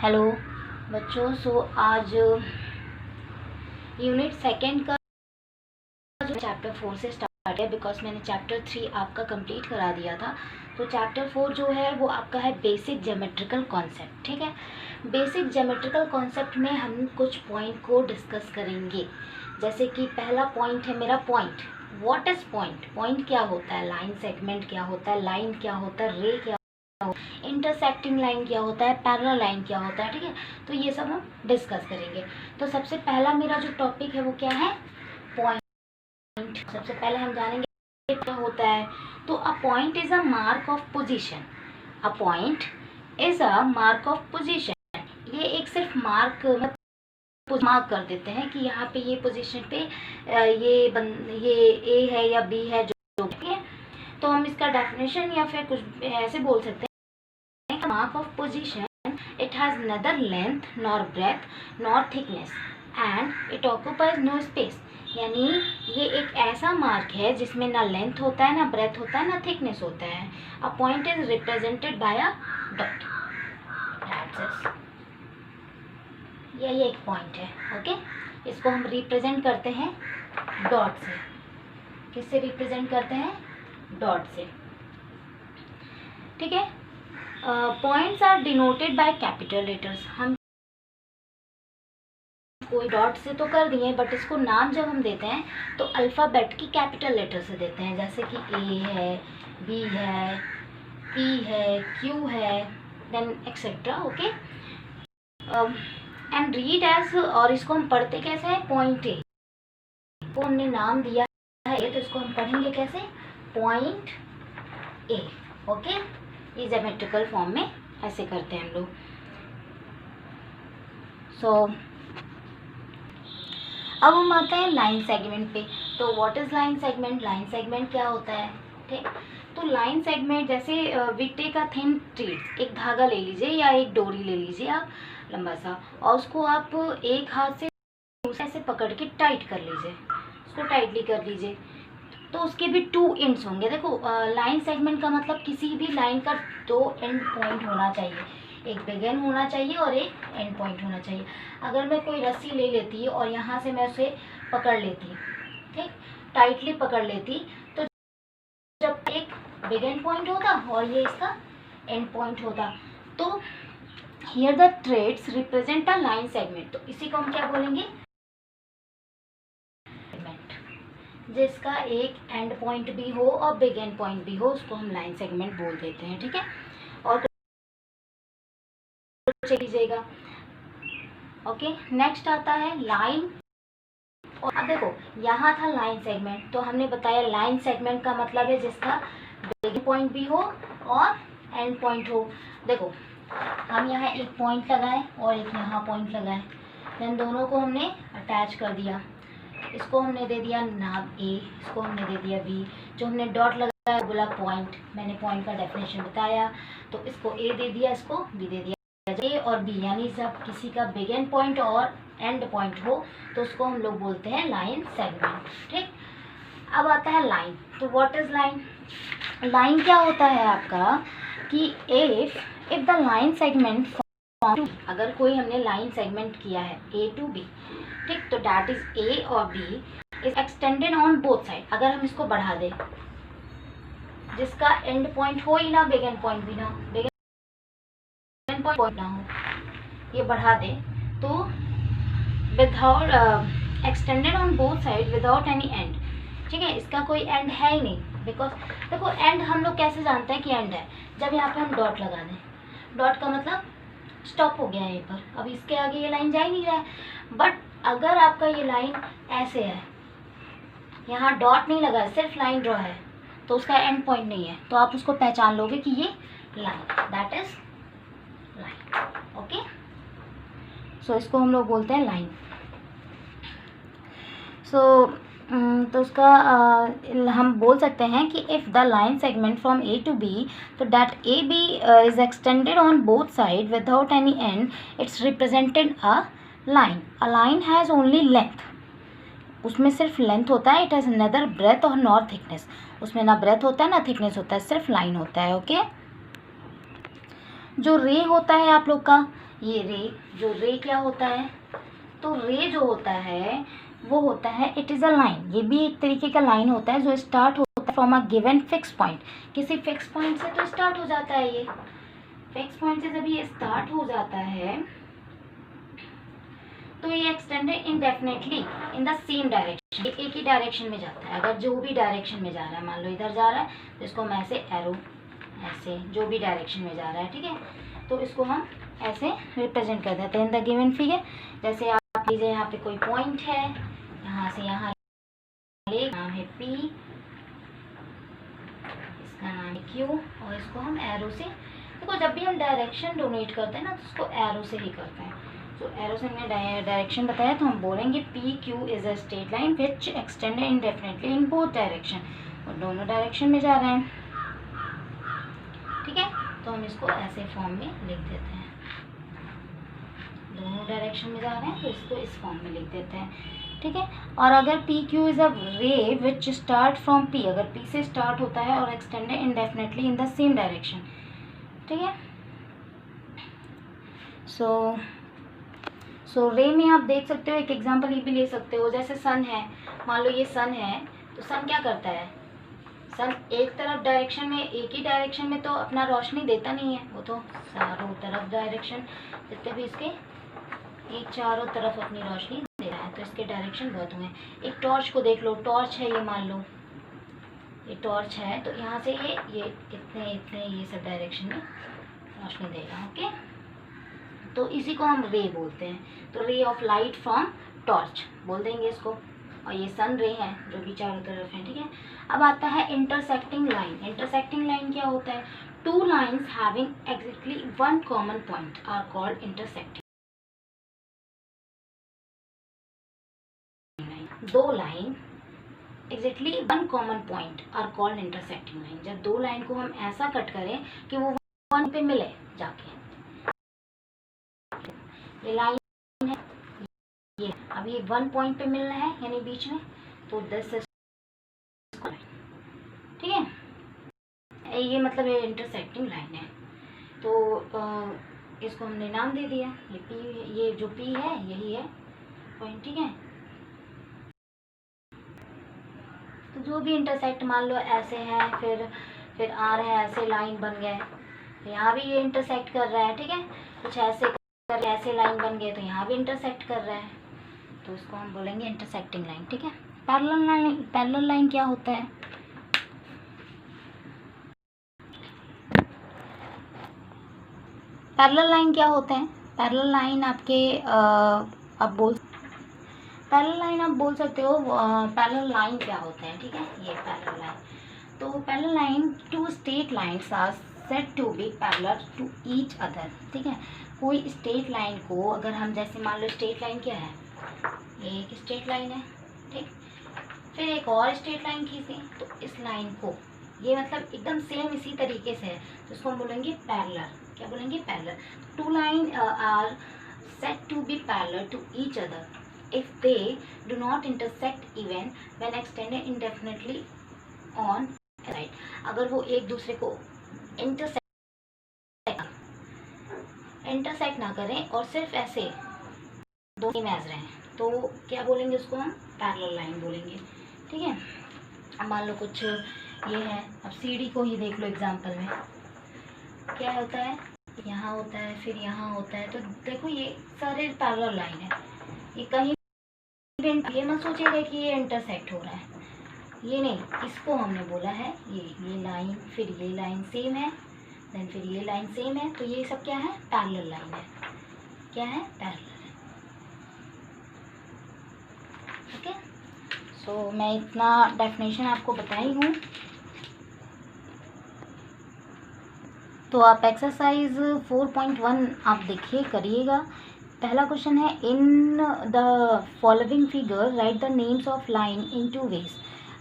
Hello बच्चों, आज unit second का जो चैप्टर 4 से स्टार्ट है, बिकॉज मैंने चैप्टर 3 आपका कंप्लीट करा दिया था। तो चैप्टर 4 जो है वो आपका है बेसिक ज्योमेट्रिकल कॉन्सेप्ट। ठीक है, बेसिक ज्योमेट्रिकल कॉन्सेप्ट में हम कुछ पॉइंट को डिस्कस करेंगे। जैसे कि पहला पॉइंट है मेरा point. What is point? Point क्या होता है, लाइन सेगमेंट क्या होता है, लाइन क्या होता है, रे क्या, इंटरसेक्टिंग लाइन क्या होता है, पैरेलल लाइन क्या होता है। ठीक है, तो ये सब हम डिस्कस करेंगे। तो सबसे पहला मेरा जो टॉपिक है वो क्या है, पॉइंट। सबसे पहले हम जानेंगे क्या होता है। तो a point is a mark of position. A point is a mark of position. ये एक सिर्फ मार्क कर देते हैं कि यहाँ पे ये पोजीशन पे ये ए है या बी है जो है। तो हम इसका डेफिनेशन या फिर कुछ ऐसे बोल सकते हैं, mark of position, it has neither length nor breadth nor thickness and it occupies no space। यानी ये एक ऐसा मार्क है जिसमें ना लेंथ होता है, ना ब्रेथ होता है, ना थिकनेस होता है। A point is represented by a dot. ये एक पॉइंट है। ओके, इसको हम रिप्रेजेंट करते हैं डॉट से। किससे रिप्रेजेंट करते हैं? डॉट से। ठीक है, points are denoted by capital letters. हम कोई डॉट से तो कर दिए, बट इसको नाम जब हम देते हैं तो अल्फ़ाबेट की कैपिटल लेटर से देते हैं। जैसे कि ए है, बी है, पी है, क्यू है, then etcetera. Okay, and read as, और इसको हम पढ़ते कैसे हैं? पॉइंट ए को हमने नाम दिया है तो इसको हम पढ़ेंगे कैसे? Point A. ओके, ये ज्योमेट्रिकल फॉर्म में ऐसे करते हैं हम लोग। सो अब हम आते हैं लाइन सेगमेंट पे। तो what is line segment? Line segment क्या होता है? ठीक, तो लाइन सेगमेंट जैसे we take a thin thread, एक धागा ले लीजिए या एक डोरी ले लीजिए आप लंबा सा, और उसको आप एक हाथ से दूसरे से पकड़ के टाइट कर लीजिए, उसको टाइटली कर लीजिए। तो उसके भी टू एंड्स होंगे। देखो, लाइन सेगमेंट का मतलब किसी भी लाइन का दो एंड पॉइंट होना चाहिए, एक बिगिन होना चाहिए और एक एंड पॉइंट होना चाहिए। अगर मैं कोई रस्सी ले लेती और यहाँ से मैं उसे पकड़ लेती, ठीक, टाइटली पकड़ लेती, तो जब एक बिगिन पॉइंट होता और ये इसका एंड पॉइंट होता, तो here the threads represent a line segment. तो इसी को हम क्या बोलेंगे? जिसका एक एंड पॉइंट भी हो और बिगिन पॉइंट भी हो, उसको हम लाइन सेगमेंट बोल देते हैं। ठीक है, और लीजिएगा। ओके, नेक्स्ट आता है लाइन। और अब देखो, यहाँ था लाइन सेगमेंट, तो हमने बताया लाइन सेगमेंट का मतलब है जिसका बिगिन पॉइंट भी हो और एंड पॉइंट हो। देखो, हम यहाँ एक पॉइंट लगाए और एक यहाँ पॉइंट लगाए, देन दोनों को हमने अटैच कर दिया। इसको हमने दे दिया नाम ए, इसको हमने दे दिया बी। जो हमने डॉट लगाया बोला पॉइंट, मैंने पॉइंट का डेफिनेशन बताया, तो इसको ए दे दिया, इसको बी दे दिया। ए और बी यानी जब किसी का बिगिन पॉइंट और एंड पॉइंट हो तो उसको हम लोग बोलते हैं लाइन सेगमेंट। ठीक, अब आता है लाइन। तो व्हाट इज लाइन? लाइन क्या होता है आपका कि इफ द लाइन सेगमेंट, अगर कोई हमने लाइन सेगमेंट किया है ए टू बी, ठीक, तो डैट इज ए और B is extended on both side. अगर हम इसको बढ़ा दें, जिसका एंड पॉइंट हो ही ना, बिगिन पॉइंट भी ना, बिगिन पॉइंट ना हो, ये बढ़ा दें, तो without extended on both side without any and. ठीक है, इसका कोई एंड है ही नहीं, बिकॉज देखो एंड हम लोग कैसे जानते हैं कि एंड है? जब यहाँ पे हम डॉट लगा दें, डॉट का मतलब स्टॉप हो गया है यहीं पर, अब इसके आगे ये लाइन जा ही नहीं रहा है। बट अगर आपका ये लाइन ऐसे है, यहाँ डॉट नहीं लगा है, सिर्फ लाइन ड्रॉ है, तो उसका एंड पॉइंट नहीं है, तो आप उसको पहचान लोगे कि ये line, that is line. Okay, so इसको हम लोग बोलते हैं लाइन। तो उसका हम बोल सकते हैं कि if the line segment from A to B, तो that A B is extended on both side without any end, it's represented a line. A line has only length, उसमें सिर्फ लेंथ होता है। इट हैज़ नेदर ब्रेथ और nor thickness, उसमें ना breath होता है ना थिकनेस होता है, सिर्फ लाइन होता है। ओके, जो रे होता है आप लोग का, ये रे, जो रे क्या होता है, तो रे जो होता है वो होता है, इट इज़ अ लाइन, ये भी एक तरीके का लाइन होता है जो स्टार्ट होता है from a given fix point, किसी फिक्स पॉइंट से तो स्टार्ट हो जाता है, ये फिक्स पॉइंट से जब ये स्टार्ट हो जाता है तो ये extended indefinitely in the same direction, एक ही डायरेक्शन में जाता है। अगर जो भी डायरेक्शन में जा रहा है, मान लो इधर जा रहा है तो इसको हम ऐसे एरो, ऐसे जो भी डायरेक्शन में जा रहा है, ठीक है, तो इसको हम ऐसे रिप्रेजेंट कर देते हैं इन द गिवन फिगर। जैसे आप लीजिए यहाँ पे कोई पॉइंट है, यहाँ से यहाँ नाम है P, इसका नाम है Q, और इसको हम एरो से, देखो जब भी हम डायरेक्शन डोनेट करते हैं ना तो उसको एरो से ही करते हैं। तो एरो से हमने डायरेक्शन बताया तो हम बोलेंगे PQ is a straight line which extended indefinitely in both direction, और दोनों डायरेक्शन में जा रहे हैं, ठीक है। तो हम इसको ऐसे फॉर्म में लिख देते हैं, दोनों डायरेक्शन में जा रहे हैं तो इसको इस फॉर्म में लिख देते हैं, ठीक है। और अगर PQ इज अ रे विच स्टार्ट फ्रॉम P, अगर P से स्टार्ट होता है और extended indefinitely in the same direction, ठीक है। सो रे में आप देख सकते हो, एक एग्जांपल ये भी ले सकते हो, जैसे सन है, मान लो ये सन है, तो सन क्या करता है, सन एक तरफ डायरेक्शन में, एक ही डायरेक्शन में तो अपना रोशनी देता नहीं है, वो तो चारों तरफ डायरेक्शन जितने भी इसके, ये चारों तरफ अपनी रोशनी दे रहा है, तो इसके डायरेक्शन बहुत हुए हैं। एक टॉर्च को देख लो, टॉर्च है ये, मान लो ये टॉर्च है, तो यहाँ से ये इतने इतने ये सब डायरेक्शन में रोशनी देगा, ओके। तो इसी को हम रे बोलते हैं, तो ray of light from torch बोल देंगे इसको, और ये सन रे है जो कि चारों तरफ है, ठीक है। अब आता है इंटरसेक्टिंग लाइन। इंटरसेक्टिंग लाइन क्या होता है, two lines having exactly one common point are called intersecting. दो line exactly one common point are called intersecting line, जब दो लाइन को हम ऐसा कट करें कि वो वन पे मिले जाके, ये लाइन है, ये अब ये वन पॉइंट पे मिलना है यानी बीच में, तो दिस इज, ठीक है, ये मतलब ये इंटरसेक्टिंग लाइन है। तो इसको हमने नाम दे दिया, ये P, ये जो P है यही है पॉइंट, ठीक है। तो जो भी इंटरसेक्ट, मान लो ऐसे है, फिर आ रहे हैं ऐसे लाइन बन गए, तो यहाँ भी ये इंटरसेक्ट कर रहा है, ठीक है, कुछ ऐसे कर ऐसे लाइन बन गए तो यहाँ भी इंटरसेक्ट कर रहा है, तो इसको हम बोलेंगे इंटरसेक्टिंग लाइन, ठीक है। पैरेलल लाइन क्या होता है, पैरेलल लाइन क्या होते हैं, पैरेलल लाइन आपके आप बोल सकते हो पैरेलल लाइन क्या होते हैं, ठीक है। ये पैरेलल लाइन, तो parallel line, two straight lines are said to be parallel to each other, ठीक है। कोई स्ट्रेट लाइन को अगर हम, जैसे मान लो स्ट्रेट लाइन क्या है, एक स्ट्रेट लाइन है, ठीक, फिर एक और स्ट्रेट लाइन खींचे तो इस लाइन को, ये मतलब एकदम सेम इसी तरीके से है, तो इसको हम बोलेंगे पैरेलल, क्या बोलेंगे, parallel. Two line are said to be parallel to each other if they do not intersect even when extended indefinitely on right, अगर वो एक दूसरे को इंटरसेक्ट ना करें और सिर्फ ऐसे दोनों इमेज रहे हैं, तो क्या बोलेंगे उसको हम, पैरेलल लाइन बोलेंगे, ठीक है। अब मान लो कुछ ये है, अब सीढ़ी को ही देख लो एग्जांपल में, क्या होता है, यहाँ होता है, फिर यहाँ होता है, तो देखो ये सारे पैरेलल लाइन है, ये कहीं ये मत सोचिएगा कि ये इंटरसेक्ट हो रहा है, ये नहीं, इसको हमने बोला है ये लाइन, फिर ये लाइन सेम है, देन फिर ये लाइन सेम है, तो ये सब क्या है, पैरेलल लाइन है, क्या है, पैरेलल है, ओके। सो मैं इतना डेफिनेशन आपको बताई हूँ, तो आप एक्सरसाइज 4.1 आप देखिए, करिएगा। पहला क्वेश्चन है, in the following figure write the names of line in two ways.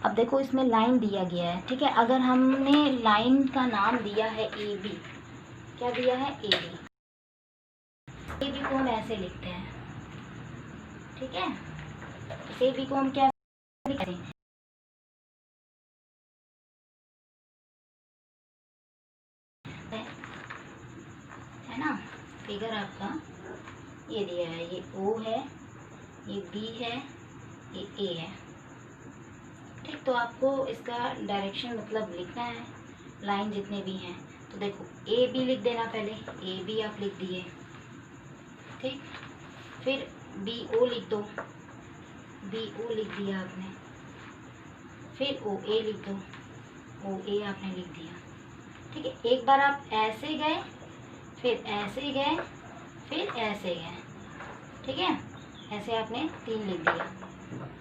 अब देखो इसमें लाइन दिया गया है, ठीक है, अगर हमने लाइन का नाम दिया है ए बी, क्या दिया है, ए बी को हम ऐसे लिखते हैं, ठीक है, ए बी को हम क्या लिखते हैं, है ना, फिगर फिगर आपका ये दिया है, ये O है, ये B है, ये A है। ठीक, तो आपको इसका डायरेक्शन मतलब लिखना है, लाइन जितने भी हैं। तो देखो AB लिख देना, पहले AB आप लिख दिए, ठीक। फिर BO लिख दो, BO लिख दिया आपने। फिर OA लिख दो, OA आपने लिख दिया, ठीक है। एक बार आप ऐसे गए, फिर ऐसे गए, फिर ऐसे गए, ठीक है। ऐसे आपने 3 लिख दिया।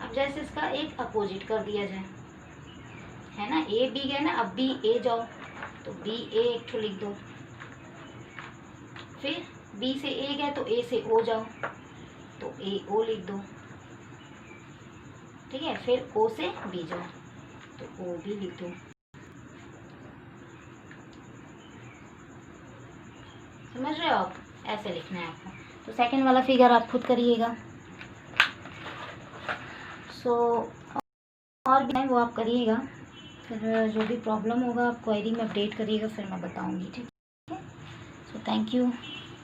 अब जैसे इसका एक अपोजिट कर दिया जाए, है ना, A B गए ना, अब B A जाओ, तो B A एक ठो लिख दो। फिर B से A गए तो A से O जाओ, तो A O लिख दो, ठीक है। फिर O से B जाओ, तो O B लिख दो। समझ रहे हो आप, ऐसे लिखना है आपको। तो सेकंड वाला फिगर आप खुद करिएगा। सो और भी है वो आप करिएगा, फिर जो भी प्रॉब्लम होगा आप क्वेरी में अपडेट करिएगा, फिर मैं बताऊंगी, ठीक है। So thank you.